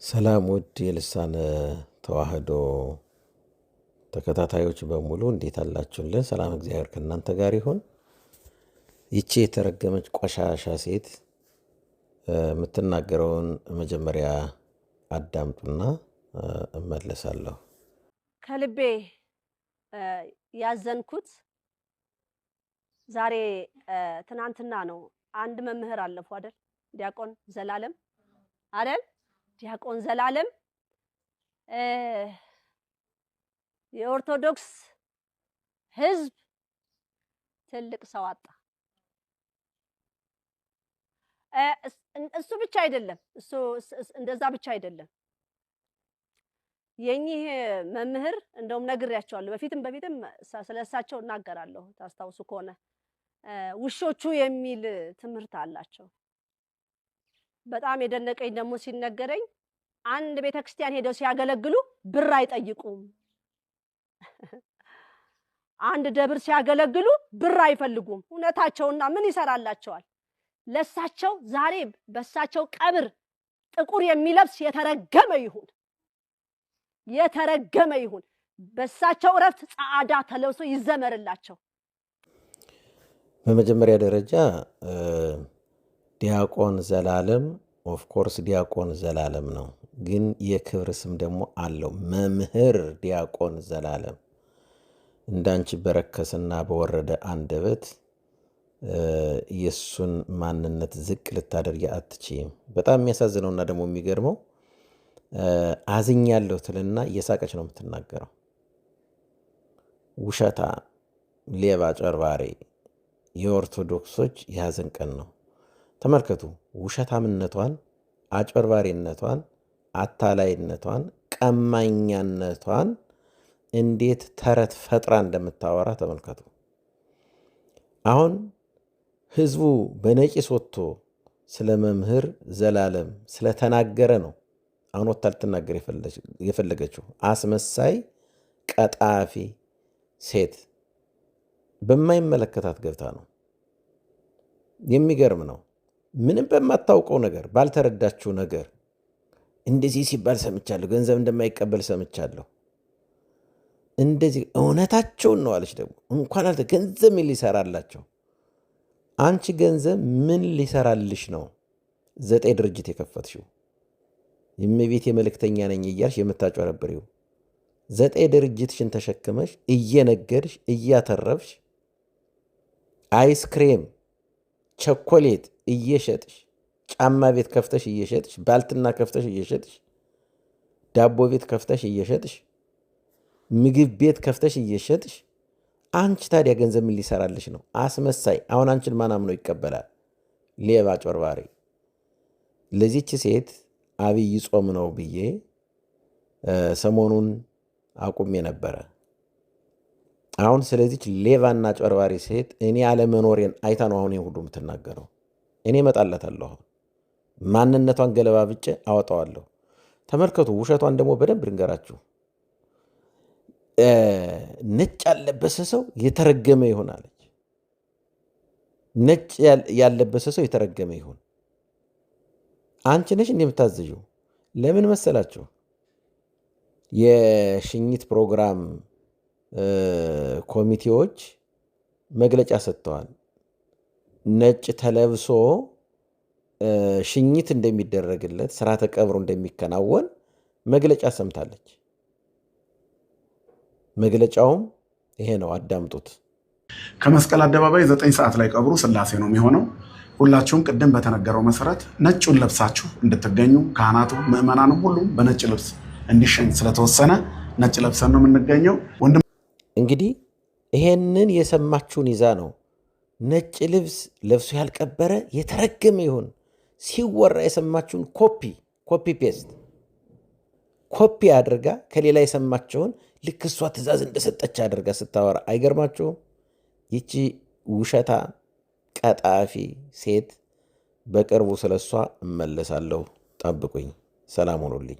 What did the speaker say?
ሰላም ውድ የልሳነ ተዋህዶ ተከታታዮች በሙሉ እንዴት አላችሁልን? ሰላም እግዚአብሔር ከእናንተ ጋር ይሁን። ይቺ የተረገመች ቆሻሻ ሴት የምትናገረውን መጀመሪያ አዳምጡና እመለሳለሁ። ከልቤ ያዘንኩት ዛሬ ትናንትና ነው። አንድ መምህር አለፉ አይደል? ዲያቆን ዘላለም አይደል? ዲያቆን ዘላለም የኦርቶዶክስ ሕዝብ ትልቅ ሰው አጣ። እሱ ብቻ አይደለም፣ እሱ እንደዛ ብቻ አይደለም። የኚህ መምህር እንደውም ነግሬያቸዋለሁ። በፊትም ስለሳቸው እናገራለሁ። ታስታውሱ ከሆነ ውሾቹ የሚል ትምህርት አላቸው። በጣም የደነቀኝ ደግሞ ሲነገረኝ አንድ ቤተክርስቲያን ሄደው ሲያገለግሉ ብር አይጠይቁም። አንድ ደብር ሲያገለግሉ ብር አይፈልጉም። እውነታቸውና ምን ይሰራላቸዋል? ለሳቸው ዛሬ በሳቸው ቀብር ጥቁር የሚለብስ የተረገመ ይሁን፣ የተረገመ ይሁን። በሳቸው እረፍት ጻዕዳ ተለብሶ ይዘመርላቸው። በመጀመሪያ ደረጃ ዲያቆን ዘላለም ኦፍ ኮርስ ዲያቆን ዘላለም ነው፣ ግን የክብር ስም ደግሞ አለው። መምህር ዲያቆን ዘላለም እንዳንቺ በረከስና በወረደ አንደበት የሱን ማንነት ዝቅ ልታደርጊ አትችይም። በጣም የሚያሳዝነውና ደግሞ የሚገርመው አዝኛለሁ ትልና እየሳቀች ነው የምትናገረው። ውሸታ፣ ሌባ፣ ጨርባሪ የኦርቶዶክሶች የሐዘን ቀን ነው። ተመልከቱ ውሸታምነቷን፣ አጭበርባሪነቷን፣ አታላይነቷን፣ ቀማኛነቷን እንዴት ተረት ፈጥራ እንደምታወራ ተመልከቱ። አሁን ህዝቡ በነቂስ ወጥቶ ስለ መምህር ዘላለም ስለተናገረ ነው አሁን ወጥታ ልትናገር የፈለገችው። አስመሳይ ቀጣፊ ሴት በማይመለከታት ገብታ ነው። የሚገርም ነው። ምንም በማታውቀው ነገር ባልተረዳችው ነገር እንደዚህ ሲባል ሰምቻለሁ፣ ገንዘብ እንደማይቀበል ሰምቻለሁ፣ እንደዚህ እውነታቸውን ነው አለች። ደግሞ እንኳን አልተ ገንዘብ ምን ሊሰራላቸው? አንቺ ገንዘብ ምን ሊሰራልሽ ነው 9 ድርጅት የከፈትሽው? የእመቤቴ መልእክተኛ ነኝ እያልሽ የምታጭበረብሪው 9 ድርጅትሽን ተሸክመሽ እየነገድሽ እያተረፍሽ አይስክሬም ቸኮሌት እየሸጥሽ፣ ጫማ ቤት ከፍተሽ እየሸጥሽ፣ ባልትና ከፍተሽ እየሸጥሽ፣ ዳቦ ቤት ከፍተሽ እየሸጥሽ፣ ምግብ ቤት ከፍተሽ እየሸጥሽ፣ አንቺ ታዲያ ገንዘብ ምን ሊሰራልሽ ነው? አስመሳይ። አሁን አንቺን ማን አምኖ ይቀበላል? ሌባ፣ ጨርባሪ። ለዚች ሴት አብይ ጾም ነው ብዬ ሰሞኑን አቁሜ ነበረ። አሁን ስለዚች ሌባና ጨርባሪ ሴት እኔ አለመኖሬን አይታ ነው አሁን ሁሉ የምትናገረው። እኔ እመጣላታለሁ። አሁን ማንነቷን ገለባብጬ አወጣዋለሁ። ተመልከቱ። ውሸቷን ደግሞ በደንብ ልንገራችሁ። ነጭ ያለበሰ ሰው የተረገመ ይሁን አለች። ነጭ ያለበሰ ሰው የተረገመ ይሁን። አንቺ ነሽ እንደምታዘዥው። ለምን መሰላችሁ? የሽኝት ፕሮግራም ኮሚቴዎች መግለጫ ሰጥተዋል። ነጭ ተለብሶ ሽኝት እንደሚደረግለት፣ ስርዓተ ቀብሩ እንደሚከናወን መግለጫ ሰምታለች። መግለጫውም ይሄ ነው፣ አዳምጡት። ከመስቀል አደባባይ 9 ሰዓት ላይ ቀብሩ ስላሴ ነው የሚሆነው። ሁላችሁም ቅድም በተነገረው መሰረት ነጩን ለብሳችሁ እንድትገኙ፣ ካህናቱ ምዕመናኑ ሁሉም በነጭ ልብስ እንዲሸኝ ስለተወሰነ ነጭ ለብሰን ነው የምንገኘው። እንግዲህ ይሄንን የሰማችሁን ይዛ ነው ነጭ ልብስ ለብሶ ያልቀበረ የተረገመ ይሁን ሲወራ የሰማችሁን ኮፒ ፔስት ኮፒ አድርጋ ከሌላ የሰማችውን ልክ እሷ ትእዛዝ እንደሰጠች አድርጋ ስታወራ አይገርማችሁም? ይቺ ውሸታ ቀጣፊ ሴት በቅርቡ ስለሷ እመለሳለሁ። ጠብቁኝ። ሰላም ሆኖልኝ